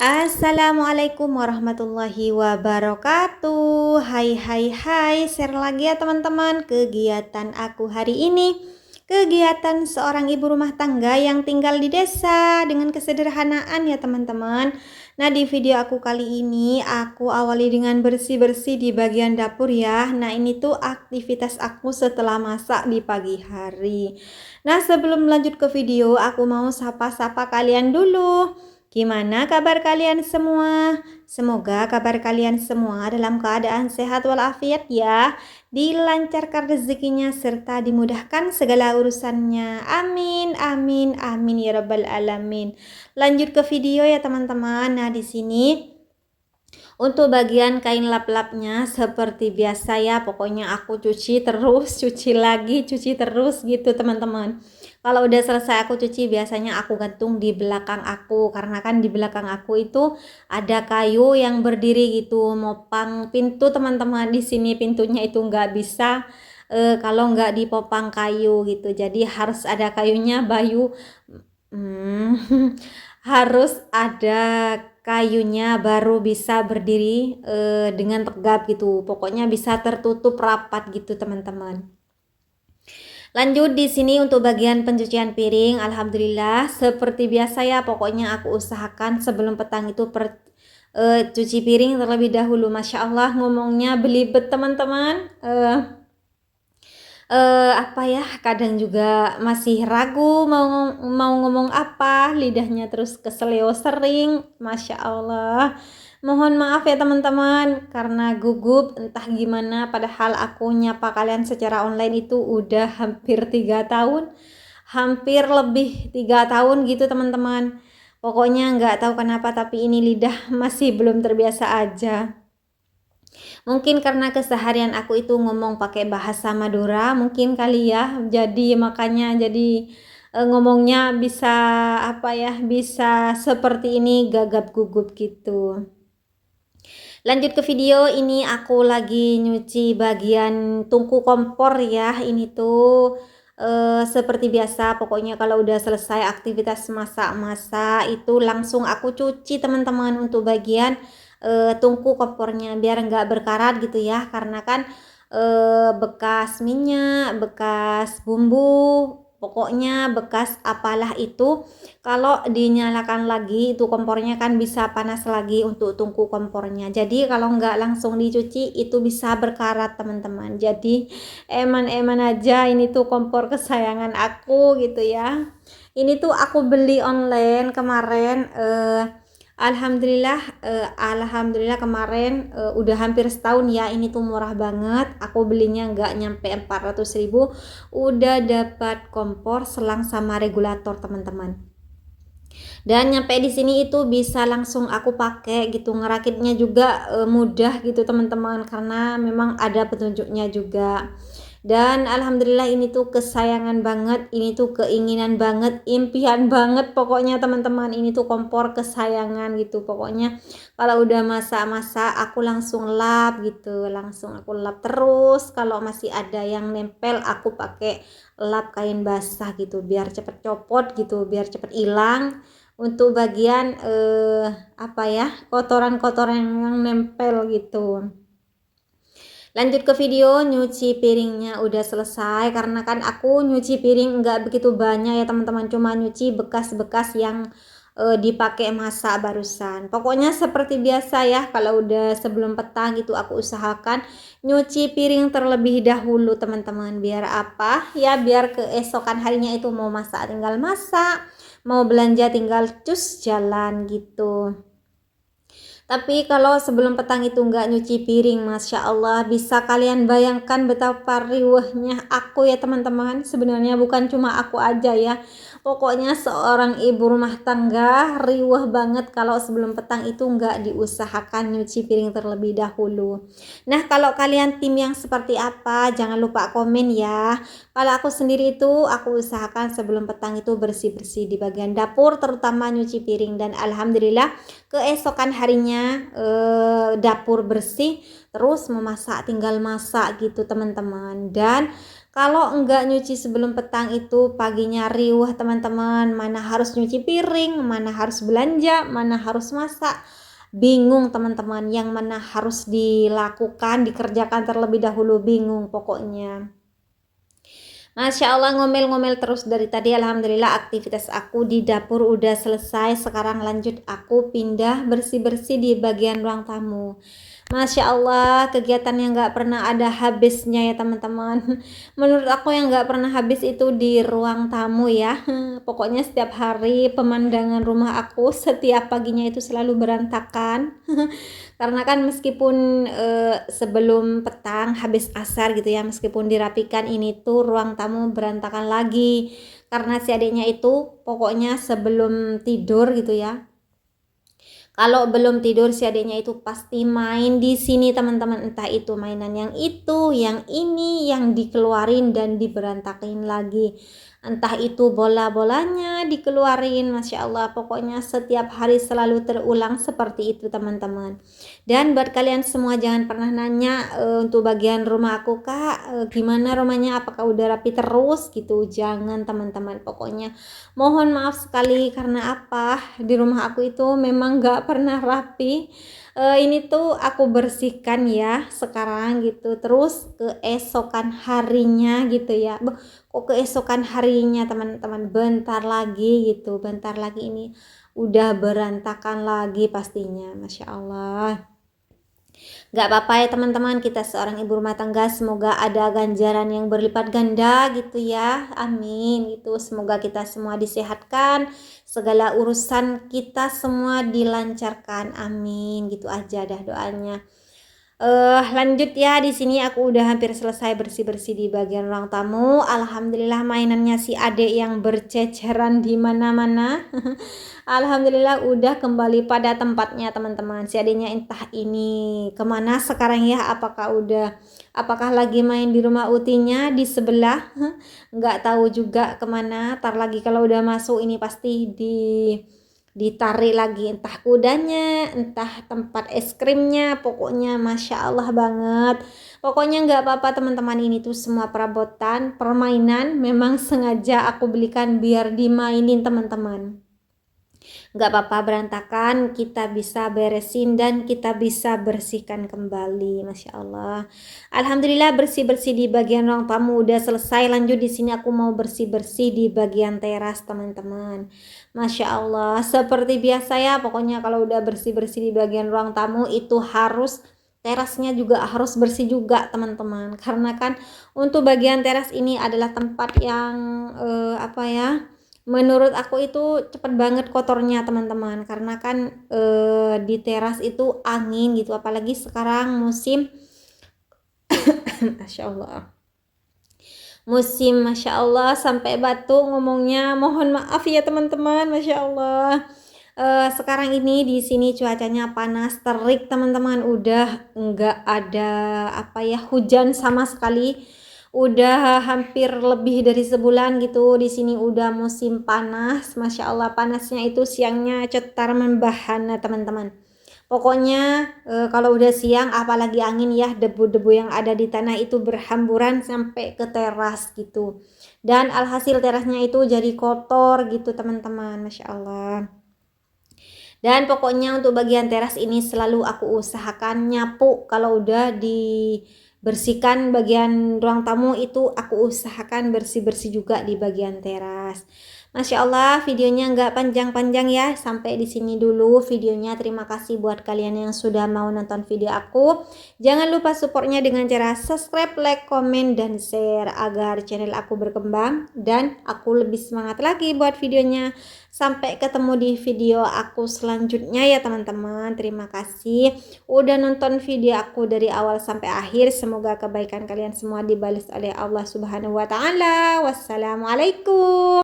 Assalamualaikum warahmatullahi wabarakatuh. Hai, share lagi ya teman-teman kegiatan aku hari ini. Kegiatan seorang ibu rumah tangga yang tinggal di desa dengan kesederhanaan ya teman-teman. Nah, di video aku kali ini aku awali dengan bersih-bersih di bagian dapur ya. Nah, ini tuh aktivitas aku setelah masak di pagi hari. Nah, sebelum lanjut ke video, aku mau sapa-sapa kalian dulu. Gimana kabar kalian semua? Semoga kabar kalian semua dalam keadaan sehat walafiat ya, dilancarkan rezekinya serta dimudahkan segala urusannya. Amin, amin, amin ya rabbal alamin. Lanjut ke video ya teman-teman. Nah, di sini untuk bagian kain lap-lapnya seperti biasa ya, pokoknya aku cuci terus, cuci lagi, cuci terus gitu teman-teman. Kalau udah selesai aku cuci, biasanya aku gantung di belakang aku, karena kan di belakang aku itu ada kayu yang berdiri gitu, mopang pintu teman-teman. Di sini pintunya itu nggak bisa kalau nggak dipopang kayu gitu, jadi harus ada kayunya, harus ada kayunya baru bisa berdiri dengan tegap gitu, pokoknya bisa tertutup rapat gitu teman-teman. Lanjut di sini untuk bagian pencucian piring, alhamdulillah seperti biasa ya, pokoknya aku usahakan sebelum petang itu cuci piring terlebih dahulu. Masya Allah, ngomongnya belibet teman-teman. Apa ya, kadang juga masih ragu mau ngomong apa, lidahnya terus keseleo sering. Masya Allah, mohon maaf ya teman-teman karena gugup entah gimana, padahal aku nyapa kalian secara online itu udah hampir 3 tahun, hampir lebih 3 tahun gitu teman-teman. Pokoknya nggak tahu kenapa tapi ini lidah masih belum terbiasa aja. Mungkin karena keseharian aku itu ngomong pakai bahasa Madura, mungkin kali ya. Jadi makanya ngomongnya bisa apa ya, bisa seperti ini gagap gugup gitu. Lanjut ke video, ini aku lagi nyuci bagian tungku kompor ya. Ini tuh seperti biasa, pokoknya kalau udah selesai aktivitas masak-masak itu langsung aku cuci teman-teman untuk bagian tungku kompornya biar nggak berkarat gitu ya, karena kan bekas minyak, bekas bumbu, pokoknya bekas apalah itu, kalau dinyalakan lagi itu kompornya kan bisa panas lagi untuk tungku kompornya. Jadi kalau nggak langsung dicuci itu bisa berkarat teman-teman. Jadi eman-eman aja, ini tuh kompor kesayangan aku gitu ya. Ini tuh aku beli online kemarin, alhamdulillah kemarin udah hampir setahun ya. Ini tuh murah banget, aku belinya nggak nyampe 400.000 udah dapat kompor, selang sama regulator teman-teman. Dan nyampe di sini itu bisa langsung aku pakai gitu, ngerakitnya juga mudah gitu teman-teman, karena memang ada petunjuknya juga. Dan alhamdulillah ini tuh kesayangan banget, ini tuh keinginan banget, impian banget pokoknya teman-teman. Ini tuh kompor kesayangan gitu, pokoknya kalau udah masak-masak aku langsung lap gitu, langsung aku lap terus. Kalau masih ada yang nempel aku pakai lap kain basah gitu biar cepet copot gitu, biar cepet hilang untuk bagian apa ya, kotoran-kotoran yang nempel gitu. Lanjut ke video nyuci piringnya udah selesai, karena kan aku nyuci piring nggak begitu banyak ya teman-teman, cuma nyuci bekas-bekas yang dipakai masak barusan. Pokoknya seperti biasa ya, kalau udah sebelum petang gitu aku usahakan nyuci piring terlebih dahulu teman-teman. Biar apa ya, biar keesokan harinya itu mau masak tinggal masak, mau belanja tinggal cus jalan gitu. Tapi kalau sebelum petang itu nggak nyuci piring, Masya Allah, bisa kalian bayangkan betapa riwehnya aku ya teman-teman. Sebenarnya bukan cuma aku aja ya. Pokoknya seorang ibu rumah tangga riweh banget kalau sebelum petang itu nggak diusahakan nyuci piring terlebih dahulu. Nah, kalau kalian tim yang seperti apa, jangan lupa komen ya. Kalau aku sendiri itu, aku usahakan sebelum petang itu bersih-bersih di bagian dapur, terutama nyuci piring. Dan alhamdulillah keesokan harinya dapur bersih, terus memasak tinggal masak gitu teman-teman. Dan kalau enggak nyuci sebelum petang itu paginya riuh teman-teman, mana harus nyuci piring, mana harus belanja, mana harus masak, bingung teman-teman, yang mana harus dilakukan, dikerjakan terlebih dahulu, bingung pokoknya. Masya Allah, ngomel-ngomel terus dari tadi. Alhamdulillah aktivitas aku di dapur udah selesai. Sekarang lanjut aku pindah bersih-bersih di bagian ruang tamu. Masya Allah, kegiatan yang gak pernah ada habisnya ya teman-teman. Menurut aku yang gak pernah habis itu di ruang tamu ya. Pokoknya setiap hari pemandangan rumah aku setiap paginya itu selalu berantakan. Karena kan meskipun sebelum petang habis asar gitu ya, meskipun dirapikan, ini tuh ruang tamu berantakan lagi karena si adiknya itu pokoknya sebelum tidur gitu ya, kalau belum tidur si adiknya itu pasti main di sini teman-teman, entah itu mainan yang itu, yang ini, yang dikeluarin dan diberantakin lagi. Entah itu bola-bolanya dikeluarin, Masya Allah. Pokoknya setiap hari selalu terulang seperti itu teman-teman. Dan buat kalian semua jangan pernah nanya untuk bagian rumah aku, Kak, gimana rumahnya, apakah udah rapi terus gitu. Jangan teman-teman, pokoknya mohon maaf sekali karena apa, di rumah aku itu memang gak pernah rapi. Ini tuh aku bersihkan ya sekarang gitu, terus keesokan harinya gitu ya, kok keesokan harinya teman-teman, bentar lagi gitu, bentar lagi ini udah berantakan lagi pastinya. Masya Allah. Gak apa-apa ya teman-teman, kita seorang ibu rumah tangga, semoga ada ganjaran yang berlipat ganda gitu ya, amin gitu. Semoga kita semua disehatkan, segala urusan kita semua dilancarkan, amin gitu aja dah doanya. Lanjut ya, di sini aku udah hampir selesai bersih-bersih di bagian ruang tamu. Alhamdulillah mainannya si adek yang berceceran di mana-mana. Alhamdulillah udah kembali pada tempatnya teman-teman. Si adiknya entah ini kemana sekarang ya, apakah lagi main di rumah utinya di sebelah, nggak tahu juga kemana. Tar lagi kalau udah masuk ini pasti ditarik lagi, entah kudanya, entah tempat es krimnya. Pokoknya Masya Allah banget. Pokoknya nggak apa-apa teman-teman, ini tuh semua perabotan permainan memang sengaja aku belikan biar dimainin teman-teman. Nggak apa-apa berantakan, kita bisa beresin dan kita bisa bersihkan kembali. Masya Allah. Alhamdulillah bersih-bersih di bagian ruang tamu udah selesai. Lanjut di sini aku mau bersih-bersih di bagian teras teman-teman. Masya Allah, seperti biasa ya, pokoknya kalau udah bersih-bersih di bagian ruang tamu itu harus terasnya juga harus bersih juga teman-teman, karena kan untuk bagian teras ini adalah tempat yang apa ya, menurut aku itu cepet banget kotornya teman-teman, karena kan di teras itu angin gitu, apalagi sekarang musim Masya Allah, Masya Allah sampai batuk ngomongnya, mohon maaf ya teman-teman. Masya Allah. Sekarang ini di sini cuacanya panas terik teman-teman, udah nggak ada apa ya, hujan sama sekali. Udah hampir lebih dari sebulan gitu di sini udah musim panas. Masya Allah, panasnya itu siangnya cetar membahana teman-teman. Pokoknya kalau udah siang apalagi angin ya, debu-debu yang ada di tanah itu berhamburan sampai ke teras gitu. Dan alhasil terasnya itu jadi kotor gitu teman-teman. Masya Allah. Dan pokoknya untuk bagian teras ini selalu aku usahakan nyapu. Kalau udah dibersihkan bagian ruang tamu itu, aku usahakan bersih-bersih juga di bagian teras. Masya Allah, videonya nggak panjang-panjang ya. Sampai di sini dulu videonya. Terima kasih buat kalian yang sudah mau nonton video aku. Jangan lupa supportnya dengan cara subscribe, like, komen, dan share agar channel aku berkembang dan aku lebih semangat lagi buat videonya. Sampai ketemu di video aku selanjutnya ya teman-teman. Terima kasih udah nonton video aku dari awal sampai akhir. Semoga kebaikan kalian semua dibalas oleh Allah Subhanahu wa taala. Wassalamualaikum.